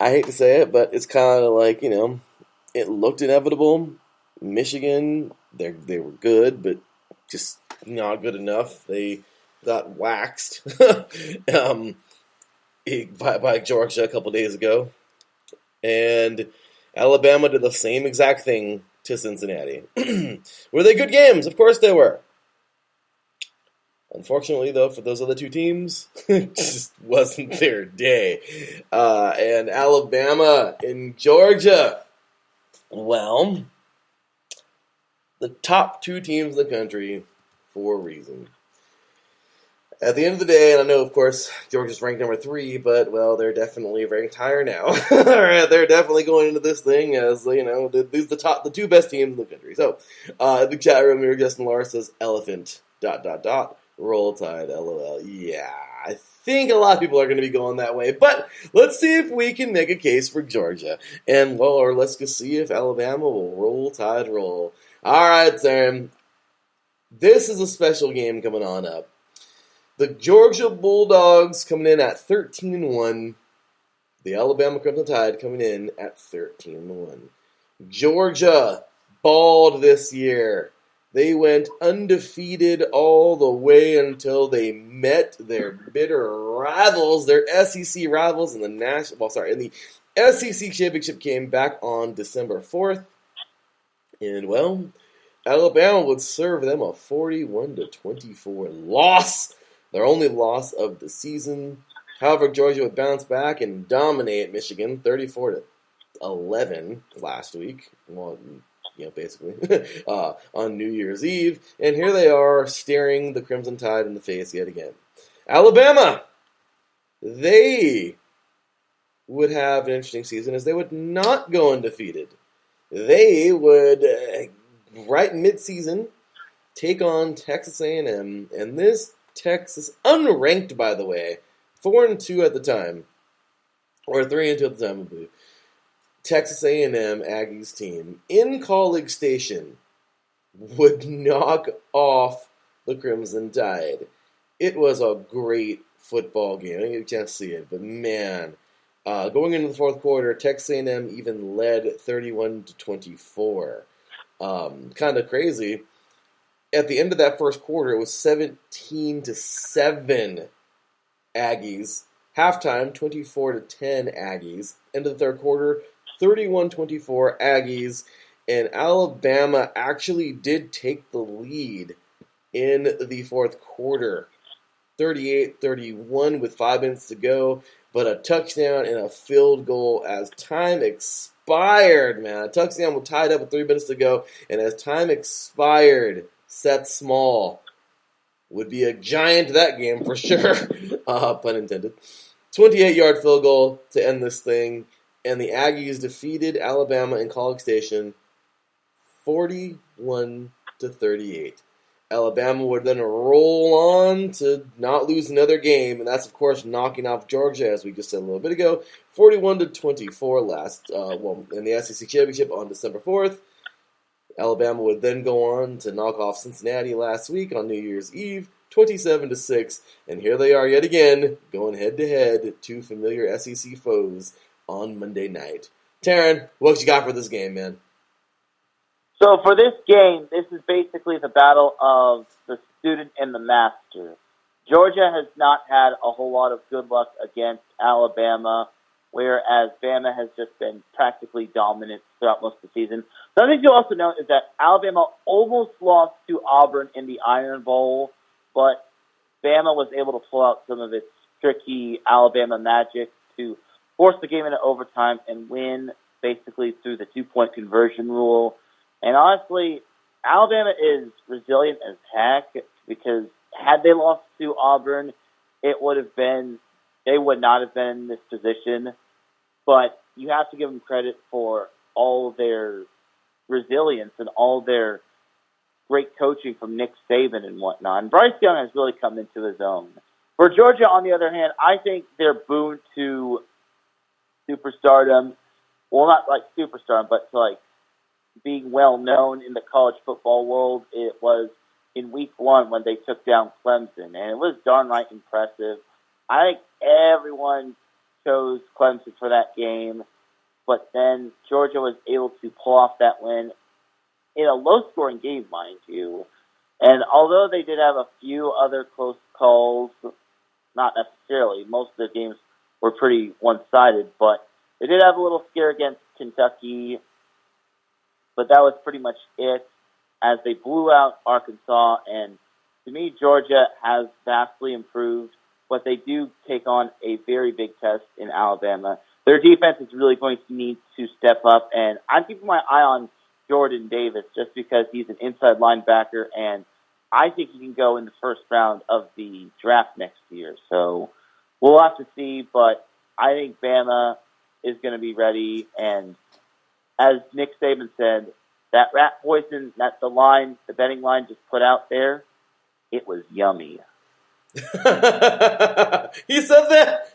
I hate to say it, but it's kind of it looked inevitable. Michigan, they were good, but just not good enough. They got waxed by Georgia a couple days ago. And Alabama did the same exact thing to Cincinnati. Were they good games? Of course they were. Unfortunately, though, for those other two teams, it just wasn't their day. And Alabama and Georgia, well, the top two teams in the country for a reason. At the end of the day, and I know, of course, Georgia's ranked number 3, but, well, they're definitely ranked higher now. All right, they're definitely going into this thing as, these are the two best teams in the country. So, the chat room here, Justin Lars says, elephant, ... Roll Tide, LOL. Yeah, I think a lot of people are going to be going that way. But let's see if we can make a case for Georgia. And, well, or let's just see if Alabama will roll Tide roll. All right, Sam. This is a special game coming on up. The Georgia Bulldogs coming in at 13-1. The Alabama Crimson Tide coming in at 13-1. Georgia balled this year. They went undefeated all the way until they met their bitter rivals, their SEC rivals in the SEC Championship game back on December 4th. And, well, Alabama would serve them a 41-24 loss, their only loss of the season. However, Georgia would bounce back and dominate Michigan 34-11 last week. Well, basically, on New Year's Eve. And here they are, staring the Crimson Tide in the face yet again. Alabama, they would have an interesting season as they would not go undefeated. They would, right mid-season, take on Texas A&M. And this Texas, unranked, by the way, 4-2 at the time, or 3-2 at the time, I believe. Texas A&M Aggies team in College Station would knock off the Crimson Tide. It was a great football game. I didn't get a chance to see it, but man, going into the fourth quarter, Texas A&M even led 31-24. Kind of crazy. At the end of that first quarter, it was 17-7 Aggies. Halftime, 24-10 Aggies. End of the third quarter, 31-24 Aggies, and Alabama actually did take the lead in the fourth quarter, 38-31 with 5 minutes to go, but a touchdown and a field goal as time expired, man. A touchdown was tied up with 3 minutes to go, and as time expired, Seth Small would be a giant that game for sure, pun intended. 28-yard field goal to end this thing. And the Aggies defeated Alabama in College Station 41-38. Alabama would then roll on to not lose another game, and that's, of course, knocking off Georgia, as we just said a little bit ago, 41-24 in the SEC Championship on December 4th. Alabama would then go on to knock off Cincinnati last week on New Year's Eve, 27-6, and here they are yet again, going head-to-head, two familiar SEC foes on Monday night. Teran, what you got for this game, man? So for this game, this is basically the battle of the student and the master. Georgia has not had a whole lot of good luck against Alabama. whereas Bama has just been practically dominant throughout most of the season. Something to also note is that Alabama almost lost to Auburn in the Iron Bowl, but Bama was able to pull out some of its tricky Alabama magic to force the game into overtime and win basically through the 2-point conversion rule. And honestly, Alabama is resilient as heck because had they lost to Auburn, they would not have been in this position. But you have to give them credit for all their resilience and all their great coaching from Nick Saban and whatnot. And Bryce Young has really come into his own. For Georgia, on the other hand, I think they're boon to superstardom. Well, not like superstardom, but to like being well known in the college football world. It was in week 1 when they took down Clemson, and it was darn right impressive. I think everyone chose Clemson for that game, but then Georgia was able to pull off that win in a low-scoring game, mind you. And although they did have a few other close calls, not necessarily, most of the games were pretty one-sided, but they did have a little scare against Kentucky, but that was pretty much it as they blew out Arkansas. And to me, Georgia has vastly improved, but they do take on a very big test in Alabama. Their defense is really going to need to step up, and I'm keeping my eye on Jordan Davis just because he's an inside linebacker, and I think he can go in the first round of the draft next year. So we'll have to see, but I think Bama is going to be ready. And as Nick Saban said, that rat poison that the betting line just put out there, it was yummy. He said that?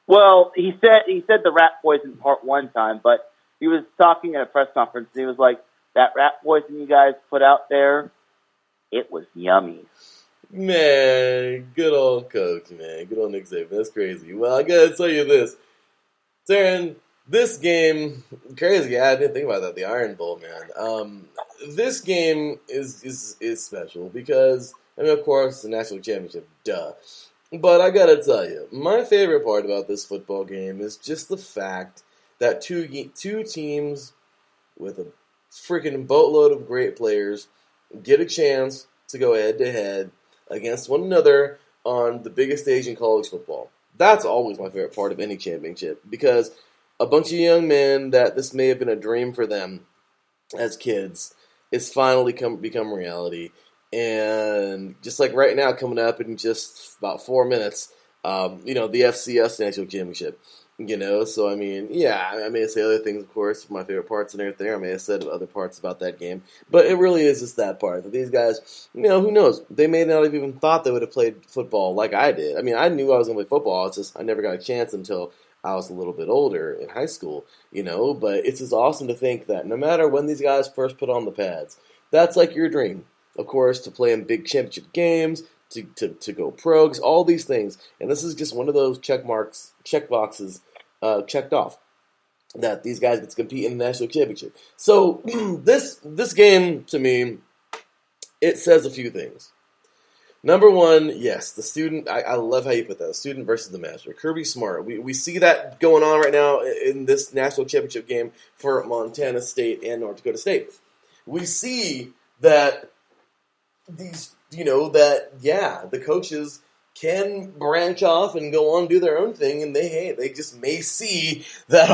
Well, he said the rat poison part one time, but he was talking at a press conference, and he was like, that rat poison you guys put out there, it was yummy. Man, good old coach, man. Good old Nick Saban. That's crazy. Well, I gotta tell you this. Teran, this game, crazy. I didn't think about that. The Iron Bowl, man. This game is special because, I mean, of course, the National Championship, duh. But I gotta tell you, my favorite part about this football game is just the fact that two teams with a freaking boatload of great players get a chance to go head-to-head against one another on the biggest stage in college football. That's always my favorite part of any championship because a bunch of young men that this may have been a dream for them as kids is finally become reality. And just like right now, coming up in just about 4 minutes, the FCS National Championship. So I mean, yeah, I may say other things, of course, my favorite parts and everything. I may have said other parts about that game, but it really is just that part. That these guys, who knows? They may not have even thought they would have played football like I did. I mean, I knew I was going to play football. It's just I never got a chance until I was a little bit older in high school, But it's just awesome to think that no matter when these guys first put on the pads, that's like your dream, of course, to play in big championship games, to go pros, all these things. And this is just one of those check boxes checked off that these guys get to compete in the national championship. So this game, to me, it says a few things. Number one, yes, the student. I love how you put that. Student versus the master. Kirby Smart. We see that going on right now in this national championship game for Montana State and North Dakota State. We see that the coaches can branch off and go on and do their own thing, and they just may see that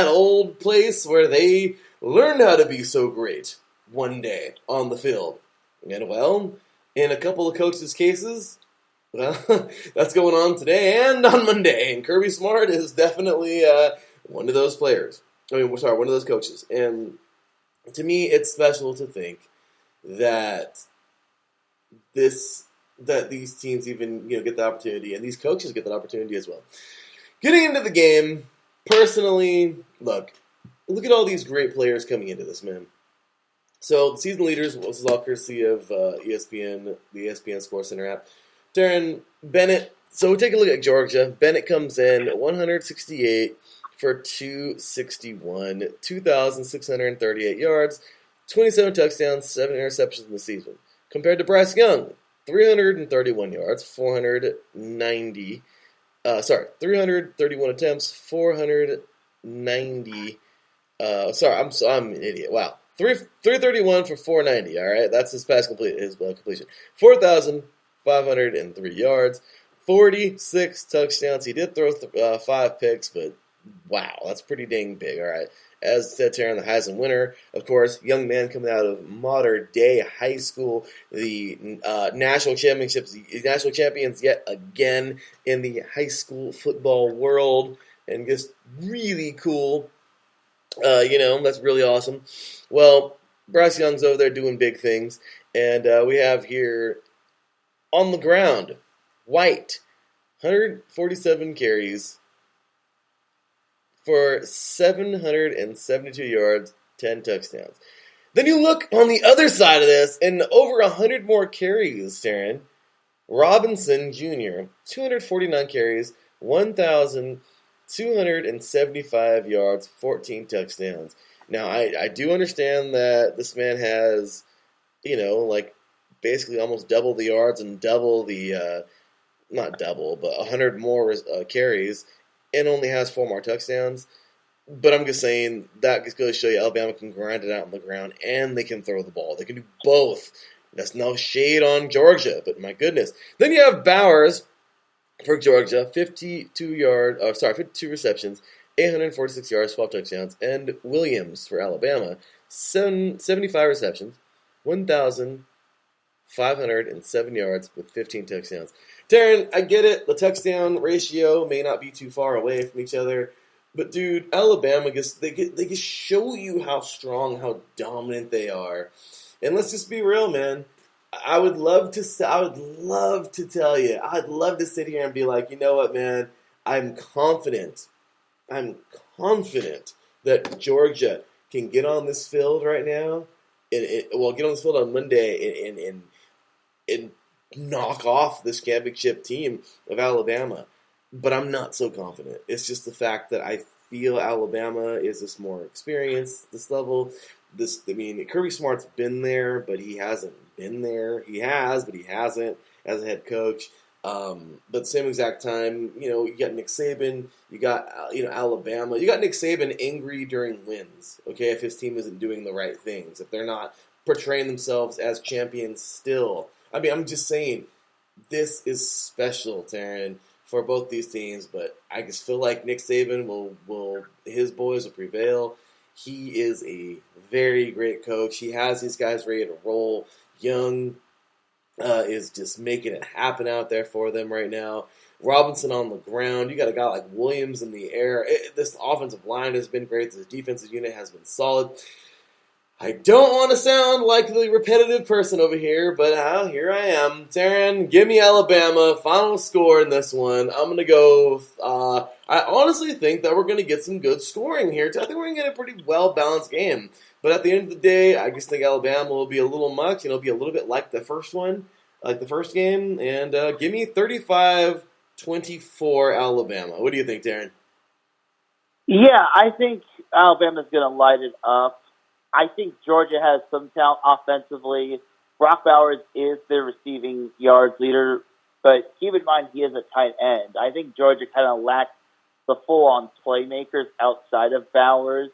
old place where they learned how to be so great one day on the field. And well, in a couple of coaches' cases, well, that's going on today and on Monday. And Kirby Smart is definitely one of those players. One of those coaches. And to me, it's special to think that these teams even get the opportunity, and these coaches get that opportunity as well. Getting into the game, personally, look at all these great players coming into this, man. So the season leaders, this is all courtesy of ESPN, the ESPN Sports Center app. Teran, Bennett. So take a look at Georgia. Bennett comes in 168 for 261, 2,638 yards, 27 touchdowns, 7 interceptions in the season. Compared to Bryce Young, 331 yards, 490 331 attempts, 490. I'm an idiot. Wow. 331 for 490, all right? That's his pass completion. 4,503 yards, 46 touchdowns. He did throw 5 picks, but wow, that's pretty dang big, all right? As said, Teran, the Heisman winner, of course, young man coming out of modern-day high school, the national championships, the national champions yet again in the high school football world, and just really cool. That's really awesome. Well, Bryce Young's over there doing big things, and we have here on the ground, White, 147 carries for 772 yards, 10 touchdowns. Then you look on the other side of this, and over 100 more carries, Teran. Robinson Jr., 249 carries, 1,275 yards, 14 touchdowns. Now, I do understand that this man has, basically almost double the yards and double the, not double, but 100 more carries, and only has 4 more touchdowns. But I'm just saying, that just goes to show you Alabama can grind it out on the ground, and they can throw the ball. They can do both. That's no shade on Georgia, but my goodness. Then you have Bowers for Georgia, 52 receptions, 846 yards, 12 touchdowns. And Williams for Alabama, 75 receptions, 1,507 yards with 15 touchdowns. Teran, I get it. The touchdown ratio may not be too far away from each other. But, dude, Alabama, they just show you how strong, how dominant they are. And let's just be real, man. I would love to tell you. I'd love to sit here and be like, you know what, man? I'm confident that Georgia can get on this field right now. Get on this field on Monday and knock off this championship team of Alabama. But I'm not so confident. It's just the fact that I feel Alabama is just more experienced, this level. Kirby Smart's been there, but he hasn't been there. He has, but he hasn't as a head coach. But same exact time, you got Nick Saban, you got, Alabama. You got Nick Saban angry during wins, okay, if his team isn't doing the right things, if they're not portraying themselves as champions still. I'm just saying, this is special, Teran, for both these teams, but I just feel like Nick Saban his boys will prevail. He is a very great coach. He has these guys ready to roll. Young is just making it happen out there for them right now. Robinson on the ground. You got a guy like Williams in the air. This offensive line has been great. This defensive unit has been solid. I don't want to sound like the repetitive person over here, but here I am. Teran, give me Alabama. Final score in this one. I'm going to go. I honestly think that we're going to get some good scoring here. I think we're going to get a pretty well-balanced game. But at the end of the day, I just think Alabama will be a little much. It'll be a little bit like the first one, like the first game. And give me 35-24 Alabama. What do you think, Teran? Yeah, I think Alabama's going to light it up. I think Georgia has some talent offensively. Brock Bowers is their receiving yards leader, but keep in mind he is a tight end. I think Georgia kind of lacks the full-on playmakers outside of Bowers.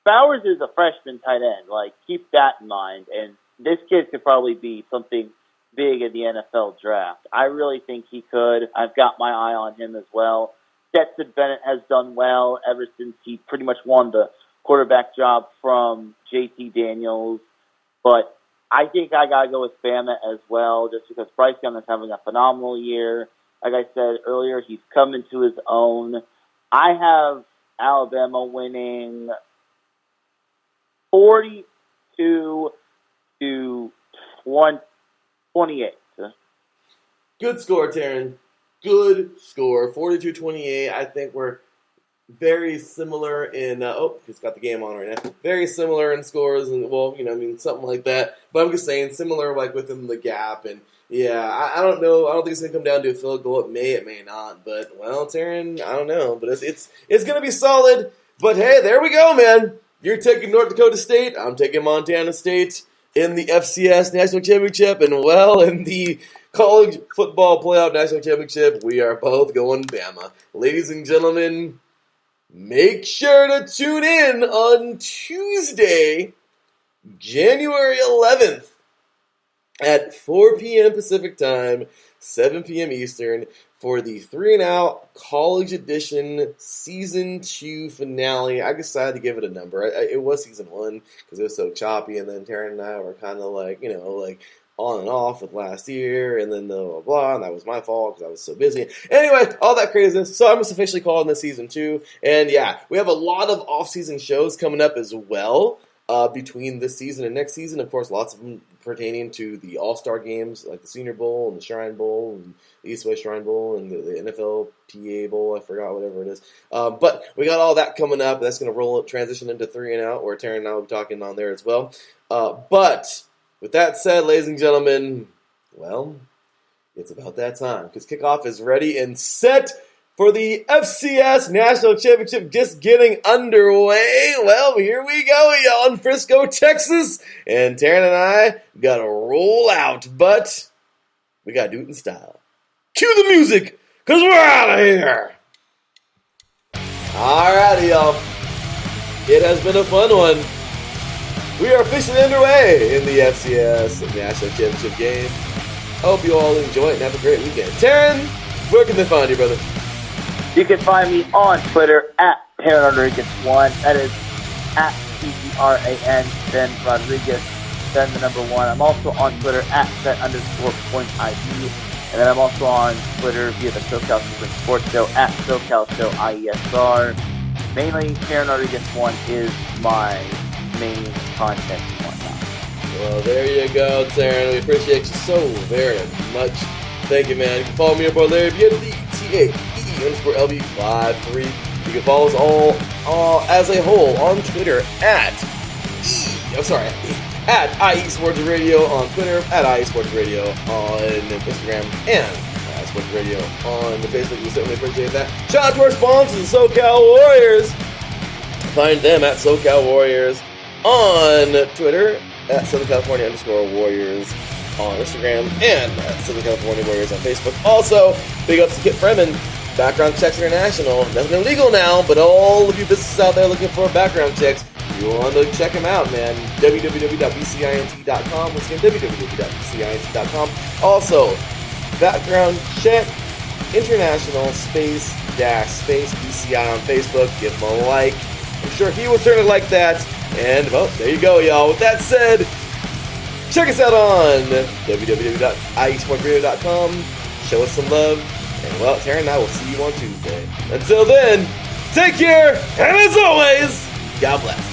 Bowers is a freshman tight end. Keep that in mind. And this kid could probably be something big in the NFL draft. I really think he could. I've got my eye on him as well. Stetson Bennett has done well ever since he pretty much won the quarterback job from JT Daniels. But I think I got to go with Bama as well, just because Bryce Young is having a phenomenal year. Like I said earlier, he's come into his own. I have Alabama winning 42-28. Good score, Teran. Good score. 42-28. I think we're very similar in, just got the game on right now. Very similar in scores and, something like that. But I'm just saying, similar, within the gap. And, yeah, I don't know. I don't think it's going to come down to a field goal. It may not. But, Teran, I don't know. But it's going to be solid. But, hey, there we go, man. You're taking North Dakota State. I'm taking Montana State in the FCS National Championship. And, in the College Football Playoff National Championship. We are both going Bama. Ladies and gentlemen, make sure to tune in on Tuesday, January 11th at 4 p.m. Pacific Time, 7 p.m. Eastern, for the 3 and Out College Edition Season 2 finale. I decided to give it a number. It was Season 1 because it was so choppy, and then Teran and I were kind of like, on and off with last year, and then blah, blah, blah, and that was my fault because I was so busy. Anyway, all that craziness. So I'm just officially calling this Season 2. And yeah, we have a lot of off-season shows coming up as well. Between this season and next season, of course, lots of them pertaining to the All-Star games, like the Senior Bowl and the Shrine Bowl and the East-West Shrine Bowl and the NFL PA Bowl, I forgot, whatever it is. But we got all that coming up. That's going to transition into 3 and Out, where Teran and I will be talking on there as well. But with that said, ladies and gentlemen, well, it's about that time, because kickoff is ready and set for the FCS National Championship just getting underway. Well, here we go, y'all, in Frisco, Texas. And Teran and I got to roll out, but we got to do it in style. Cue the music, because we're out of here. Alrighty, y'all. It has been a fun one. We are officially underway in the FCS National Championship game. I hope you all enjoy it and have a great weekend. Teran, where can they find you, brother? You can find me on Twitter at Teran Rodriguez 1. That is at Teran, then Rodriguez, then the number 1. I'm also on Twitter at set_point_ID. And then I'm also on Twitter via the SoCal Super Sports Show at SoCal Show IESR. Mainly, Teran Rodriguez 1 is my main content point now. Well, there you go, Teran. We appreciate you so very much. Thank you, man. You can follow me up on there via DTAE_LB53. You can follow us all as a whole on Twitter at IE Sports Radio on Twitter, at IE Sports Radio on Instagram, and IE Sports Radio on the Facebook. We certainly appreciate that. Shout out to our sponsors, the SoCal Warriors. Find them at SoCal Warriors on Twitter, at Southern California _Warriors on Instagram, and at Southern California Warriors on Facebook. Also, big ups to Kit Freeman, Background Checks International. Nothing illegal now, but all of you businesses out there looking for background checks, you want to check them out, man. www.bcint.com. Once again, www.bcint.com. Also, Background Check International space BCI on Facebook. Give him a like. I'm sure he would certainly like that. And, well, there you go, y'all. With that said, check us out on www.iesportsradio.com. Show us some love. And, well, Teran and I will see you on Tuesday. Until then, take care, and as always, God bless.